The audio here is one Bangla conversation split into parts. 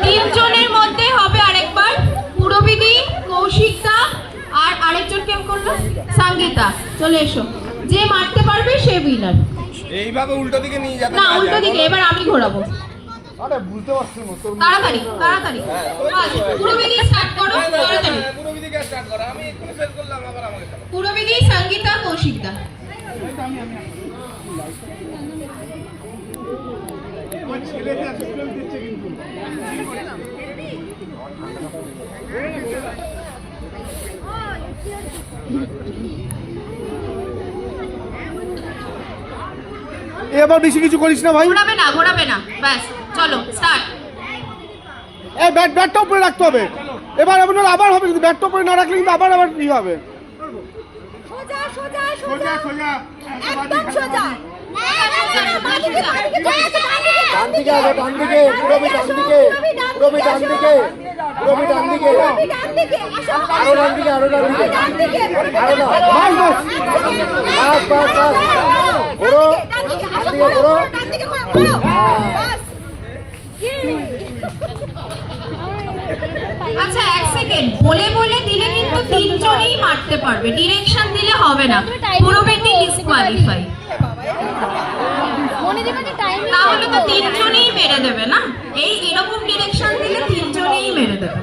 তিনজনের মধ্যে হবে আরেকবার পুরবিদি, কৌশিকদা আর আরেকজন কেম করলো সঙ্গীতা। চলে এসো, যে মারতে পারবে সে উইনার। এইভাবে উল্টো দিকে নিয়ে যাবে না, উল্টো দিকে, এবার আমি ঘোরাবো। আরে বুঝতে পারছি না তো। তাড়াতাড়ি তাড়াতাড়ি পুরবিদি স্টার্ট করো, তাড়াতাড়ি পুরোবিদিকে স্টার্ট করো। আমি এক্ষুনি ফেল করলাম, আবার আমাকে চালাও। পুরবিদি, সঙ্গীতা, কৌশিকদা। এবার বেশি কিছু করিস না ভাই। ঘোরাবে না, ঘোরাবে না, ব্যাস চলো স্টার্ট। এই ব্যাটটা উপরে রাখতে হবে। এবার আবার হবে, কিন্তু ব্যাটটা উপরে না রাখলে কিন্তু আবার কি হবে? সোজা সোজা সোজা সোজা একদম সোজা। ডান দিকে আগে, ডান দিকে, পুরোবি ডান দিকে, পুরোবি ডান দিকে, পুরোবি ডান দিকে, আরো ডান দিকে, আরো ডান দিকে, আরো ডান। বাস বাস বাস বাস বাস। ঘোরো, ডান দিকে ঘোরো, ডান দিকে ঘোরো, বাস। আচ্ছা এক সেকেন্ড, বলে বলে দিলে কিন্তু তিনজনেই মারতে পারবে, ডিরেকশন দিলে হবে না। পুরোবিদি ডিসকোয়ালিফাই। তাহলে তো তিনজনেই মেরে দেবে না, এই এরকম ডিরেকশন দিলে তিনজনেই মেরে দেবে।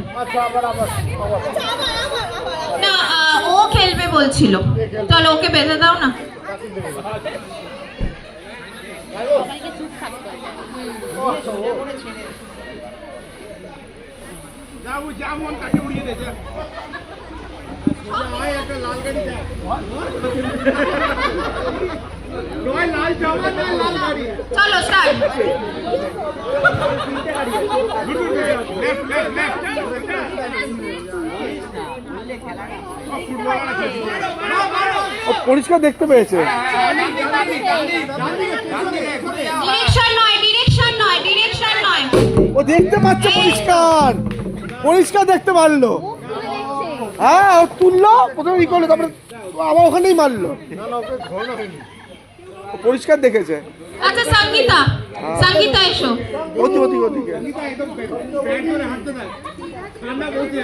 না ও খেলবে বলছিল, চলো ওকে বেঁধে দাও না। যেমন তাকে উড়িয়ে দিয়েছে। একটা লাল গাড়ি যায়, লাল জামা, লাল গাড়ি। চলো স্টার্ট। পরিষ্কার দেখতে পেয়েছে। ডিরেকশন নয়, ডিরেকশন নয়, ডিরেকশন নয়। ও দেখতে পাচ্ছে পরিষ্কার, পরিষ্কার দেখতে পারলো। হ্যাঁ, ও তুললো, প্রথমে ই করলো, তারপরে আবার ওখানেই মারলো। ও পরিষ্কার দেখেছে। আচ্ছা সঙ্গীতা, সঙ্গীতা এসো। ওদিকে ওদিকে ওদিকে। ঠান্ডা বলছে